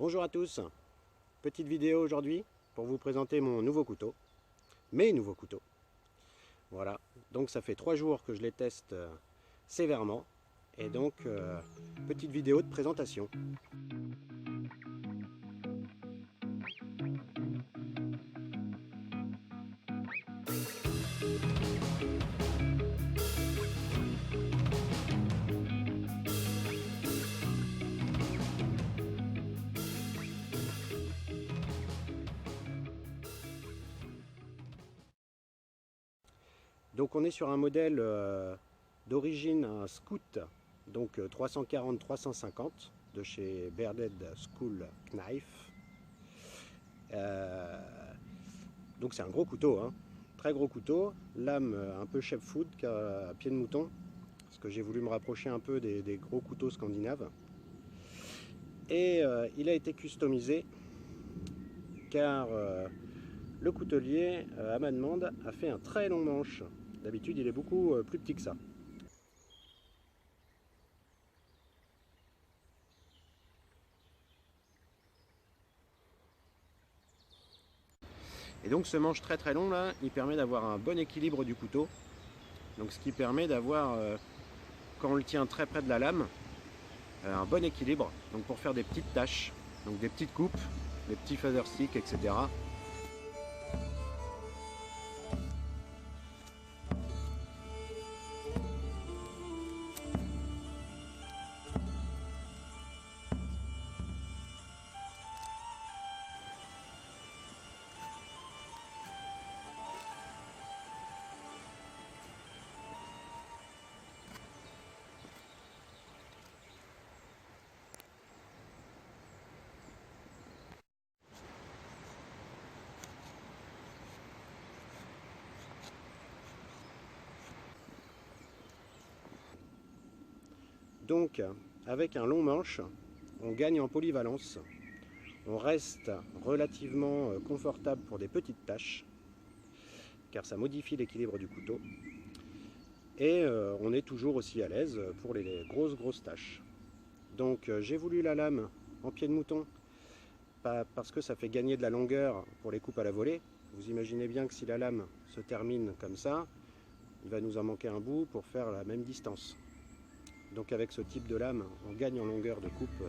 Bonjour à tous, petite vidéo aujourd'hui pour vous présenter mon nouveau couteau, mes nouveaux couteaux. Voilà, donc ça fait 3 jours que je les teste sévèrement et donc petite vidéo de présentation. Donc on est sur un modèle d'origine un Scout, donc 340-350 de chez Bearded School Knife. Donc c'est un gros couteau, hein, très gros couteau, lame un peu chef food à pied de mouton, parce que j'ai voulu me rapprocher un peu des gros couteaux scandinaves. Et il a été customisé car le coutelier, à ma demande, a fait un très long manche. D'habitude, il est beaucoup plus petit que ça. Et donc ce manche très très long là, il permet d'avoir un bon équilibre du couteau. Donc ce qui permet d'avoir, quand on le tient très près de la lame, un bon équilibre. Donc pour faire des petites tâches, donc des petites coupes, des petits feather sticks, etc. Donc, avec un long manche, on gagne en polyvalence, on reste relativement confortable pour des petites tâches, car ça modifie l'équilibre du couteau, et on est toujours aussi à l'aise pour les grosses tâches. Donc j'ai voulu la lame en pied de mouton, parce que ça fait gagner de la longueur pour les coupes à la volée. Vous imaginez bien que si la lame se termine comme ça, il va nous en manquer un bout pour faire la même distance. Donc avec ce type de lame, on gagne en longueur de coupe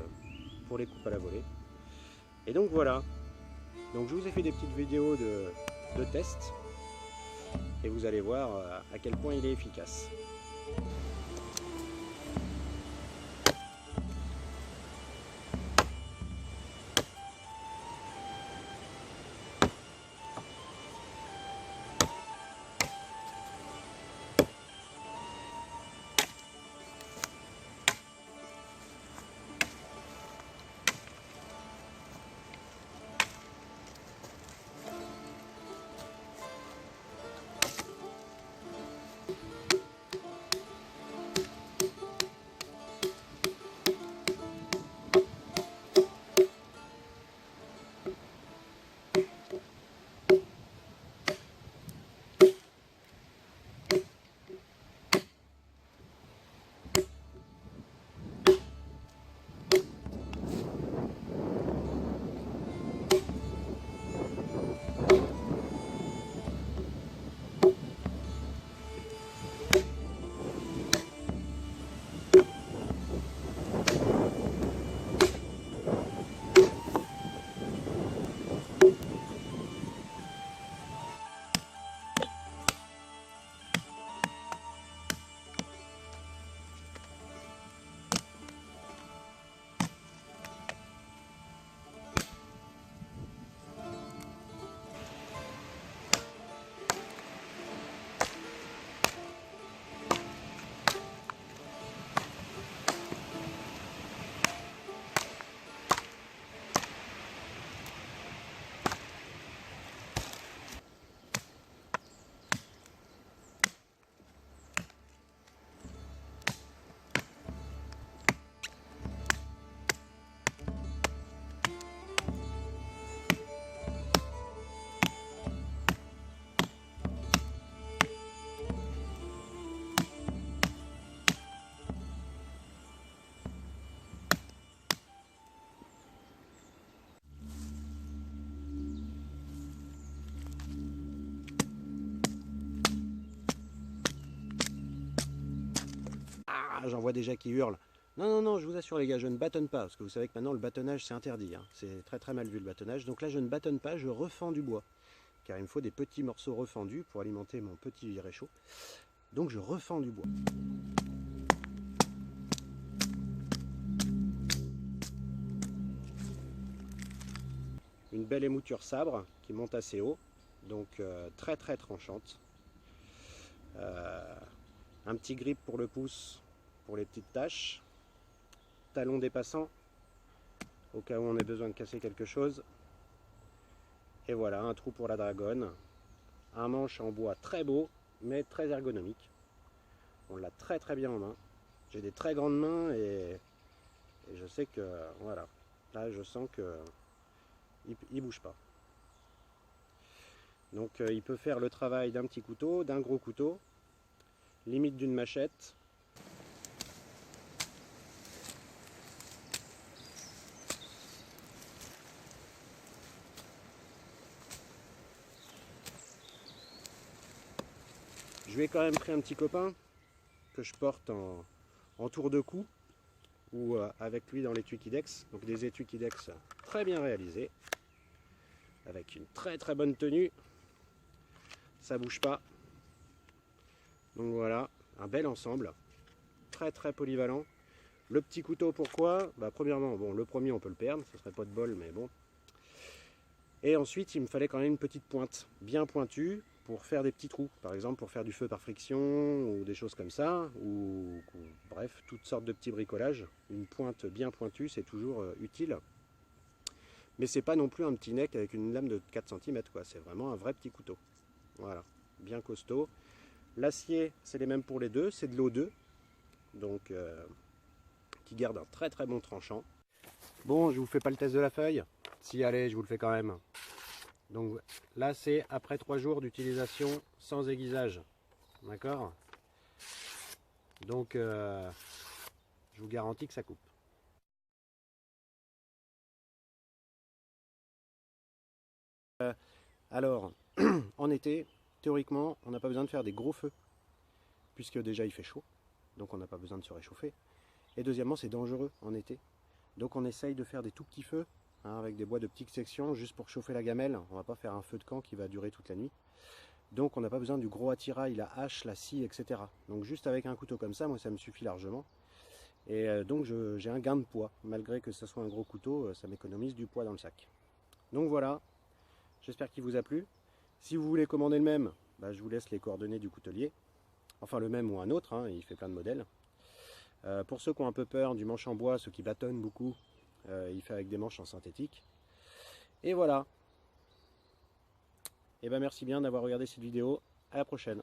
pour les coupes à la volée. Et donc voilà, donc je vous ai fait des petites vidéos de test et vous allez voir à quel point il est efficace. j'en vois déjà qui hurlent. Non, non, non, je vous assure les gars, je ne bâtonne pas, parce que vous savez que maintenant le bâtonnage c'est interdit, hein. C'est très très mal vu le bâtonnage. Donc là je ne bâtonne pas, je refends du bois, car il me faut des petits morceaux refendus pour alimenter mon petit réchaud. Donc je refends du bois. Une belle émouture sabre qui monte assez haut, donc très très tranchante. Un petit grip pour le pouce pour les petites taches. Talon dépassant au cas où on ait besoin de casser quelque chose. Et voilà, un trou pour la dragonne. Un manche en bois très beau, mais très ergonomique. On l'a très très bien en main. J'ai des très grandes mains et je sais que, voilà, là je sens que il bouge pas. Donc il peut faire le travail d'un petit couteau, d'un gros couteau, limite d'une machette. Je lui ai quand même pris un petit copain que je porte en tour de cou ou avec lui dans l'étui Kidex. Donc des étuis Kidex très bien réalisés, avec une très très bonne tenue. Ça bouge pas. Donc voilà, un bel ensemble, très très polyvalent. Le petit couteau, pourquoi? Premièrement, bon, le premier on peut le perdre, ce serait pas de bol, mais bon. Et ensuite, il me fallait quand même une petite pointe, bien pointue, pour faire des petits trous. Par exemple, pour faire du feu par friction, ou des choses comme ça, ou bref, toutes sortes de petits bricolages. Une pointe bien pointue, c'est toujours utile. Mais c'est pas non plus un petit neck avec une lame de 4 cm, quoi. C'est vraiment un vrai petit couteau. Voilà, bien costaud. L'acier, c'est les mêmes pour les deux, c'est de l'O2, donc qui garde un très très bon tranchant. Bon, je vous fais pas le test de la feuille. Si, allez, je vous le fais quand même. Donc là, c'est après 3 jours d'utilisation sans aiguisage. D'accord? Donc, je vous garantis que ça coupe. Alors, en été, théoriquement, on n'a pas besoin de faire des gros feux, puisque déjà il fait chaud, donc on n'a pas besoin de se réchauffer. Et deuxièmement, c'est dangereux en été. Donc on essaye de faire des tout petits feux, hein, avec des bois de petites sections, juste pour chauffer la gamelle. On ne va pas faire un feu de camp qui va durer toute la nuit. Donc on n'a pas besoin du gros attirail, la hache, la scie, etc. Donc juste avec un couteau comme ça, moi ça me suffit largement. Et donc j'ai un gain de poids. Malgré que ce soit un gros couteau, ça m'économise du poids dans le sac. Donc voilà, j'espère qu'il vous a plu. Si vous voulez commander le même, je vous laisse les coordonnées du coutelier. Enfin le même ou un autre, hein, il fait plein de modèles. Pour ceux qui ont un peu peur du manche en bois, ceux qui bâtonnent beaucoup, il fait avec des manches en synthétique. Et voilà. Et merci bien d'avoir regardé cette vidéo. À la prochaine.